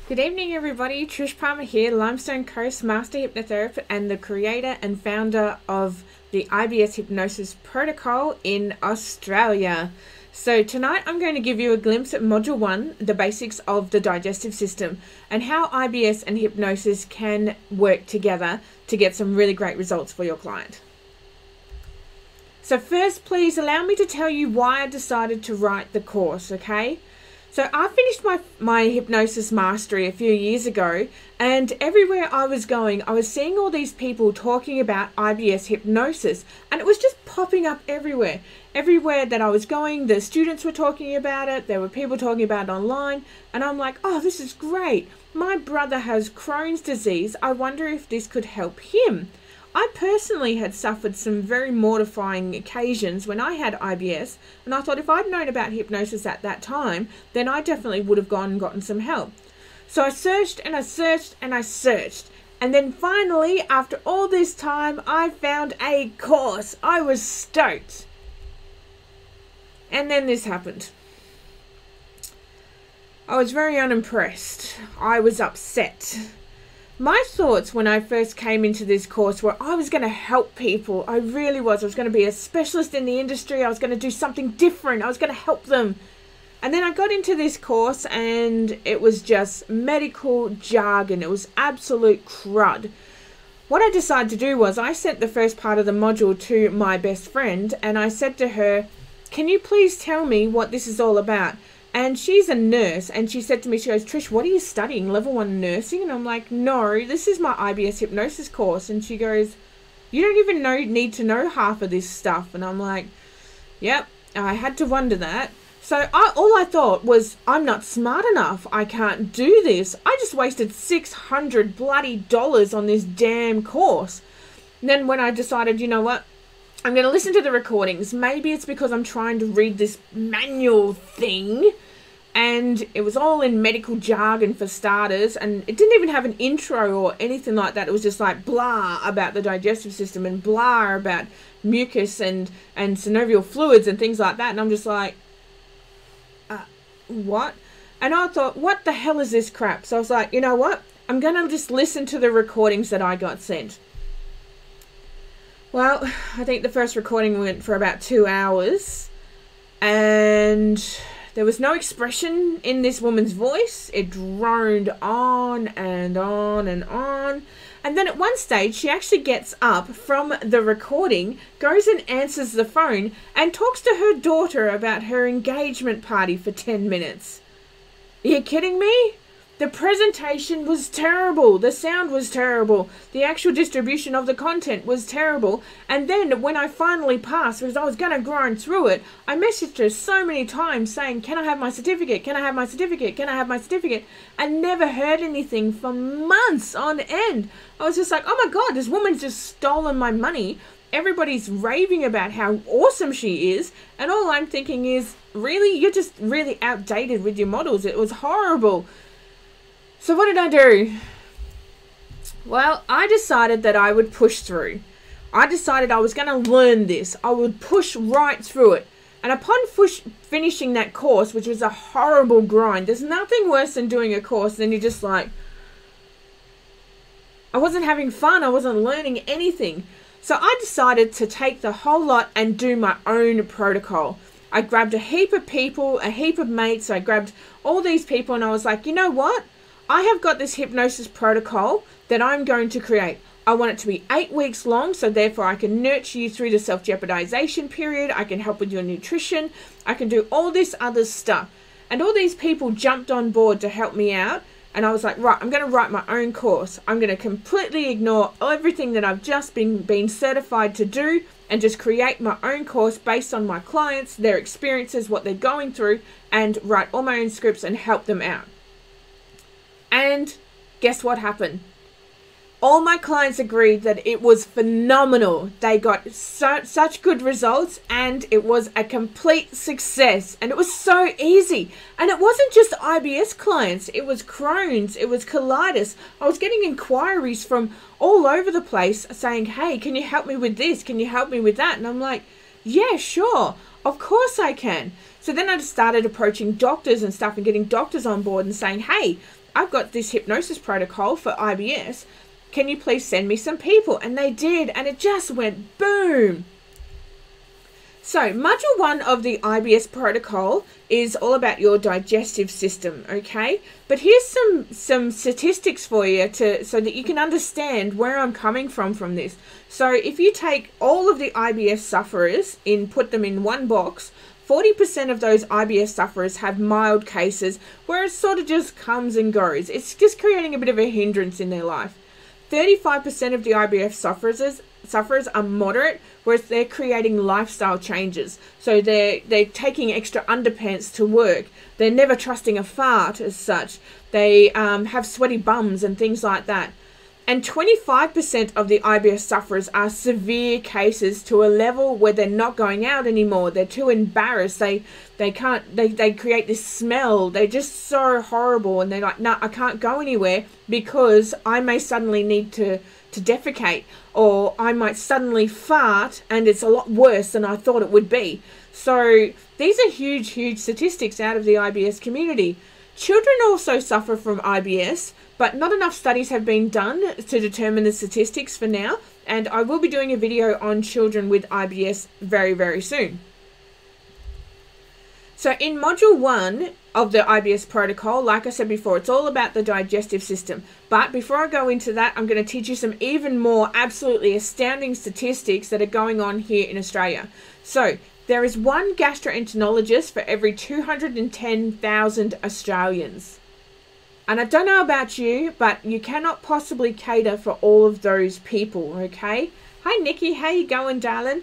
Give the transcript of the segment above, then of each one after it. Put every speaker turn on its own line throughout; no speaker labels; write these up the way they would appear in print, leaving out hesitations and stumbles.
Good evening, everybody. Trish Palmer here, Limestone Coast Master Hypnotherapist and the creator and founder of the IBS Hypnosis Protocol in Australia. So tonight I'm going to give you a glimpse at Module 1, the basics of the digestive system, and how IBS and hypnosis can work together to get some really great results for your client. So first, please allow me to tell you why I decided to write the course, okay? So I finished my hypnosis mastery a few years ago, and everywhere I was going, I was seeing all these people talking about IBS hypnosis, and it was just popping up everywhere. Everywhere that I was going, the students were talking about it, there were people talking about it online, and I'm like, oh, this is great. My brother has Crohn's disease. I wonder if this could help him. I personally had suffered some very mortifying occasions when I had IBS, and I thought if I'd known about hypnosis at that time, then I definitely would have gone and gotten some help. So I searched and I searched and I searched, and then finally, after all this time, I found a course. I was stoked. And then this happened. I was very unimpressed. I was upset. My thoughts when I first came into this course were I was going to help people. I really was. I was going to be a specialist in the industry. I was going to do something different. I was going to help them. And then I got into this course and it was just medical jargon. It was absolute crud. What I decided to do was I sent the first part of the module to my best friend and I said to her, can you please tell me what this is all about? And she's a nurse, and she said to me, she goes, Trish, what are you studying, level 1 nursing? And I'm like, no, this is my IBS hypnosis course. And she goes, you don't even need to know half of this stuff. And I'm like, yep, I had to wonder that. So all I thought was, I'm not smart enough. I can't do this. I just wasted $600 bloody on this damn course. And then when I decided, you know what? I'm going to listen to the recordings. Maybe it's because I'm trying to read this manual thing. And it was all in medical jargon for starters. And it didn't even have an intro or anything like that. It was just like blah about the digestive system and blah about mucus and synovial fluids and things like that. And I'm just like, what? And I thought, what the hell is this crap? So I was like, you know what? I'm going to just listen to the recordings that I got sent. Well, I think the first recording went for about 2 hours. And there was no expression in this woman's voice. It droned on and on and on. And then at one stage, she actually gets up from the recording, goes and answers the phone, and talks to her daughter about her engagement party for 10 minutes. Are you kidding me? The presentation was terrible. The sound was terrible. The actual distribution of the content was terrible. And then when I finally passed, because I was going to grind through it, I messaged her so many times saying, can I have my certificate? Can I have my certificate? Can I have my certificate? And never heard anything for months on end. I was just like, oh my God, this woman's just stolen my money. Everybody's raving about how awesome she is. And all I'm thinking is, really? You're just really outdated with your models. It was horrible. So what did I do? Well, I decided that I would push through. I decided I was going to learn this. I would push right through it. And upon finishing that course, which was a horrible grind, there's nothing worse than doing a course than you're just like, I wasn't having fun. I wasn't learning anything. So I decided to take the whole lot and do my own protocol. I grabbed a heap of people, a heap of mates. I grabbed all these people and I was like, you know what? I have got this hypnosis protocol that I'm going to create. I want it to be 8 weeks long, so therefore I can nurture you through the self-jeopardization period. I can help with your nutrition. I can do all this other stuff. And all these people jumped on board to help me out. And I was like, right, I'm going to write my own course. I'm going to completely ignore everything that I've just been certified to do and just create my own course based on my clients, their experiences, what they're going through, and write all my own scripts and help them out. And guess what happened? All my clients agreed that it was phenomenal. They got such good results and it was a complete success. And it was so easy. And it wasn't just IBS clients. It was Crohn's. It was colitis. I was getting inquiries from all over the place saying, hey, can you help me with this? Can you help me with that? And I'm like, yeah, sure. Of course I can. So then I started approaching doctors and stuff and getting doctors on board and saying, hey, I've got this hypnosis protocol for IBS. Can you please send me some people? And they did, and it just went boom. So module 1 of the IBS protocol is all about your digestive system, okay? But here's some statistics for you so that you can understand where I'm coming from this. So if you take all of the IBS sufferers and put them in one box, 40% of those IBS sufferers have mild cases where it sort of just comes and goes. It's just creating a bit of a hindrance in their life. 35% of the IBS sufferers are moderate, whereas they're creating lifestyle changes. So they're taking extra underpants to work. They're never trusting a fart as such. They have sweaty bums and things like that. And 25% of the IBS sufferers are severe cases to a level where they're not going out anymore. They're too embarrassed. They create this smell. They're just so horrible. And they're like, no, I can't go anywhere because I may suddenly need to defecate, or I might suddenly fart and it's a lot worse than I thought it would be. So these are huge statistics out of the IBS community. Children also suffer from IBS, but not enough studies have been done to determine the statistics for now, and I will be doing a video on children with IBS very soon. So in module 1 of the IBS protocol, like I said before, it's all about the digestive system. But before I go into that, I'm going to teach you some even more absolutely astounding statistics that are going on here in Australia. So there is one gastroenterologist for every 210,000 Australians. And I don't know about you, but you cannot possibly cater for all of those people, okay? Hi Nikki, how you going, darling?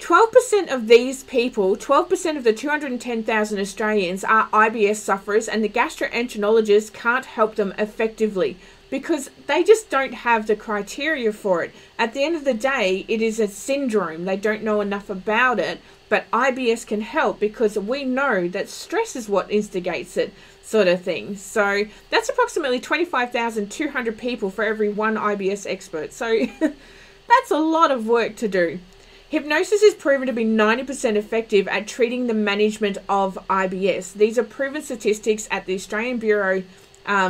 12% of these people, 12% of the 210,000 Australians are IBS sufferers, and the gastroenterologist can't help them effectively because they just don't have the criteria for it. At the end of the day, it is a syndrome. They don't know enough about it, but IBS can help because we know that stress is what instigates it, sort of thing. So that's approximately 25,200 people for every one IBS expert. So that's a lot of work to do. Hypnosis is proven to be 90% effective at treating the management of IBS. These are proven statistics at the Australian Bureau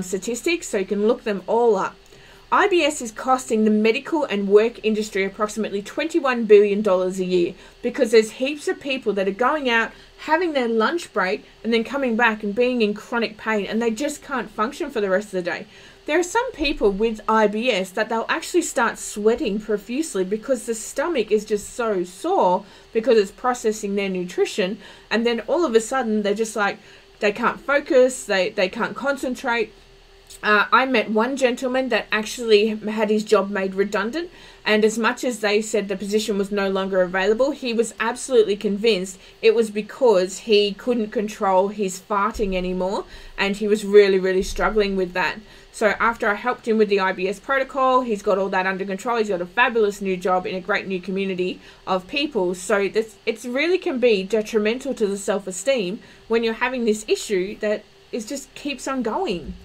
Statistics, so you can look them all up. IBS is costing the medical and work industry approximately $21 billion a year because there's heaps of people that are going out, having their lunch break, and then coming back and being in chronic pain, and they just can't function for the rest of the day. There are some people with IBS that they'll actually start sweating profusely because the stomach is just so sore because it's processing their nutrition, and then all of a sudden they're just like, they can't focus, they can't concentrate. I met one gentleman that actually had his job made redundant, and as much as they said the position was no longer available, he was absolutely convinced it was because he couldn't control his farting anymore, and he was really struggling with that. So after I helped him with the IBS protocol, he's got all that under control. He's got a fabulous new job in a great new community of people. So it really can be detrimental to the self-esteem when you're having this issue that is just keeps on going.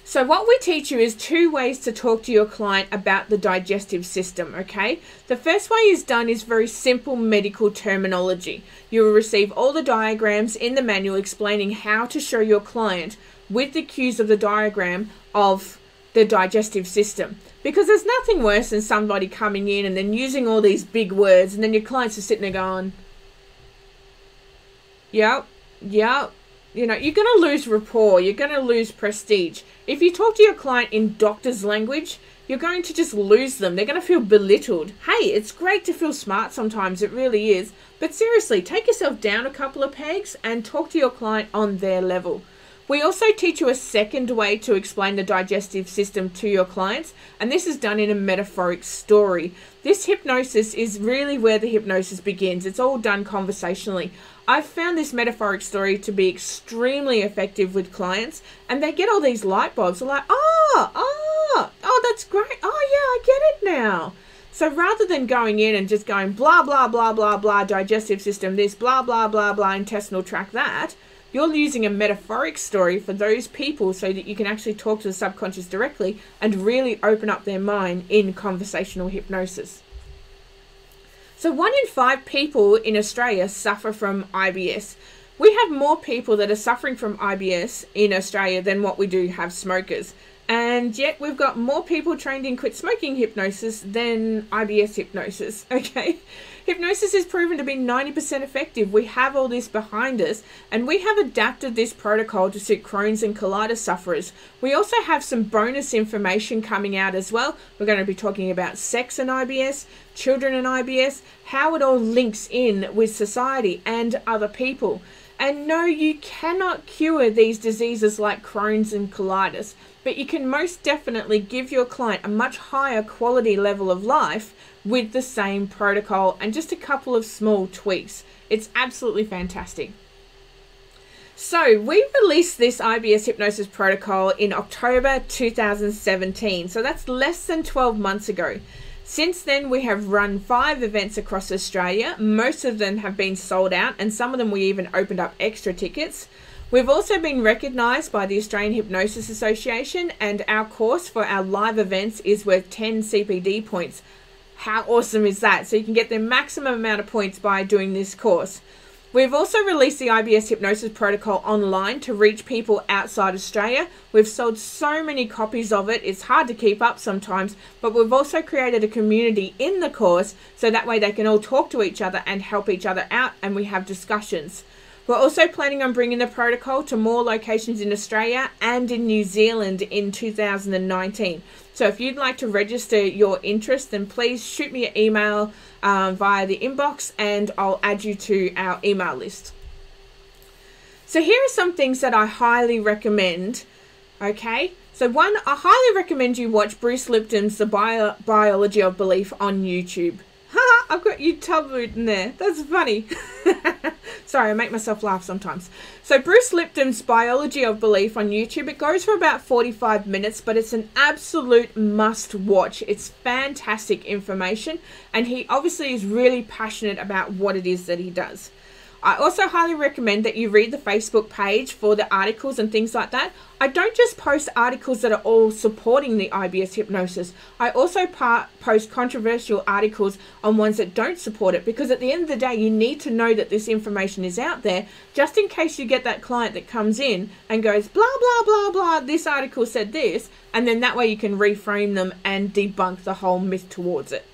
So what we teach you is 2 ways to talk to your client about the digestive system, okay? The first way is very simple medical terminology. You will receive all the diagrams in the manual explaining how to show your client with the cues of the diagram of the digestive system. Because there's nothing worse than somebody coming in and then using all these big words, and then your clients are sitting there going, yep. You know, you're going to lose rapport. You're going to lose prestige. If you talk to your client in doctor's language, you're going to just lose them. They're going to feel belittled. Hey, it's great to feel smart sometimes. It really is. But seriously, take yourself down a couple of pegs and talk to your client on their level. We also teach you a second way to explain the digestive system to your clients, and this is done in a metaphoric story. This hypnosis is really where the hypnosis begins. It's all done conversationally. I've found this metaphoric story to be extremely effective with clients, and they get all these light bulbs. They're like, oh, that's great. Oh, yeah, I get it now. So rather than going in and just going blah, blah, blah, blah, blah, digestive system this, blah, blah, blah, blah, intestinal tract that, you're using a metaphoric story for those people so that you can actually talk to the subconscious directly and really open up their mind in conversational hypnosis. So 1 in 5 people in Australia suffer from IBS. We have more people that are suffering from IBS in Australia than what we do have smokers. And yet we've got more people trained in quit smoking hypnosis than IBS hypnosis, okay? Hypnosis is proven to be 90% effective. We have all this behind us, and we have adapted this protocol to suit Crohn's and colitis sufferers. We also have some bonus information coming out as well. We're going to be talking about sex and IBS, children and IBS, how it all links in with society and other people. And no, you cannot cure these diseases like Crohn's and colitis, but you can most definitely give your client a much higher quality level of life with the same protocol and just a couple of small tweaks. It's absolutely fantastic. So we released this IBS hypnosis protocol in October 2017. So that's less than 12 months ago. Since then, we have run 5 events across Australia. Most of them have been sold out, and some of them we even opened up extra tickets. We've also been recognised by the Australian Hypnosis Association, and our course for our live events is worth 10 CPD points. How awesome is that? So you can get the maximum amount of points by doing this course. We've also released the IBS Hypnosis Protocol online to reach people outside Australia. We've sold so many copies of it, it's hard to keep up sometimes, but we've also created a community in the course so that way they can all talk to each other and help each other out, and we have discussions. We're also planning on bringing the protocol to more locations in Australia and in New Zealand in 2019. So if you'd like to register your interest, then please shoot me an email via the inbox and I'll add you to our email list. So here are some things that I highly recommend, okay? So 1, I highly recommend you watch Bruce Lipton's The Biology of Belief on YouTube. Ha! I've got you tabooed in there. That's funny. Sorry, I make myself laugh sometimes. So Bruce Lipton's Biology of Belief on YouTube, it goes for about 45 minutes, but it's an absolute must watch. It's fantastic information, and he obviously is really passionate about what it is that he does. I also highly recommend that you read the Facebook page for the articles and things like that. I don't just post articles that are all supporting the IBS hypnosis. I also post controversial articles on ones that don't support it, because at the end of the day, you need to know that this information is out there, just in case you get that client that comes in and goes, blah, blah, blah, blah, this article said this, and then that way you can reframe them and debunk the whole myth towards it.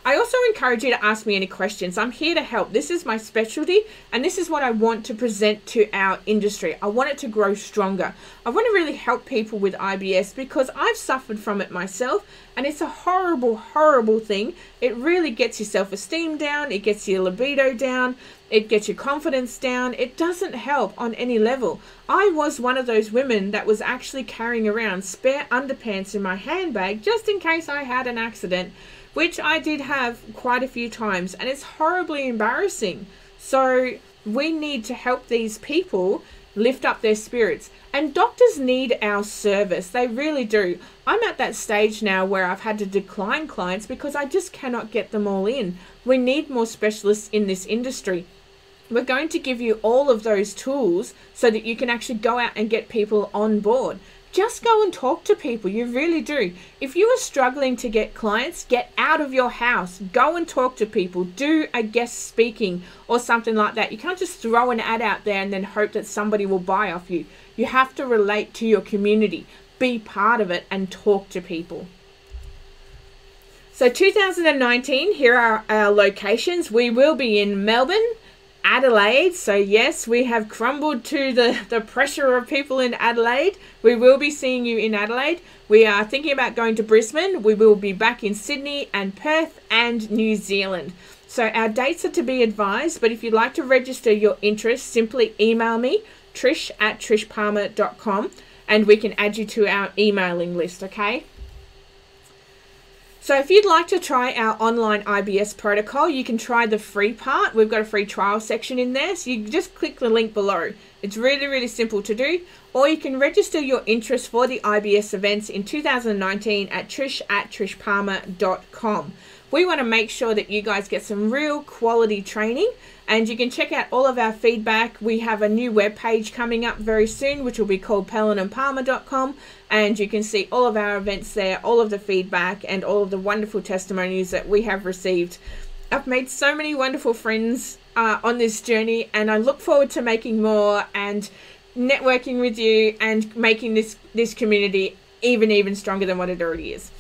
I also encourage you to ask me any questions. I'm here to help. This is my specialty, and this is what I want to present to our industry. I want it to grow stronger. I want to really help people with IBS because I've suffered from it myself, and it's a horrible, horrible thing. It really gets your self-esteem down. It gets your libido down. It gets your confidence down. It doesn't help on any level. I was one of those women that was actually carrying around spare underpants in my handbag just in case I had an accident, which I did have quite a few times, and it's horribly embarrassing. So we need to help these people lift up their spirits, and doctors need our service. They really do. I'm at that stage now where I've had to decline clients because I just cannot get them all in. We need more specialists in this industry. We're going to give you all of those tools so that you can actually go out and get people on board. Just go and talk to people. You really do. If you are struggling to get clients, get out of your house. Go and talk to people. Do a guest speaking or something like that. You can't just throw an ad out there and then hope that somebody will buy off you. You have to relate to your community. Be part of it and talk to people. So 2019, here are our locations. We will be in Melbourne, Adelaide. So yes, we have crumbled to the pressure of people in Adelaide. We will be seeing you in Adelaide. We are thinking about going to Brisbane. We will be back in Sydney and Perth and New Zealand. So our dates are to be advised, but if you'd like to register your interest, simply email me, trish@trishpalmer.com, and we can add you to our emailing list, okay? So if you'd like to try our online IBS protocol, you can try the free part. We've got a free trial section in there, so you can just click the link below. It's really, really simple to do. Or you can register your interest for the IBS events in 2019 at trish@trishpalmer.com. We want to make sure that you guys get some real quality training, and you can check out all of our feedback. We have a new webpage coming up very soon, which will be called pellandpalmer.com, and you can see all of our events there, all of the feedback, and all of the wonderful testimonies that we have received I've made so many wonderful friends on this journey, and I look forward to making more and networking with you and making this community even stronger than what it already is.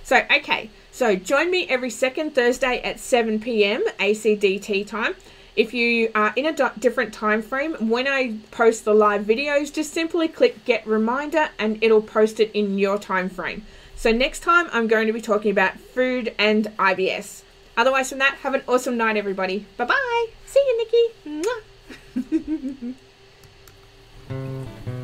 So, okay, so join me every second Thursday at 7 p.m. ACDT time. If you are in a different time frame, when I post the live videos, just simply click get reminder and it'll post it in your time frame. So next time I'm going to be talking about food and IBS. Otherwise from that, have an awesome night, everybody. Bye-bye. See you, Nikki. Mwah.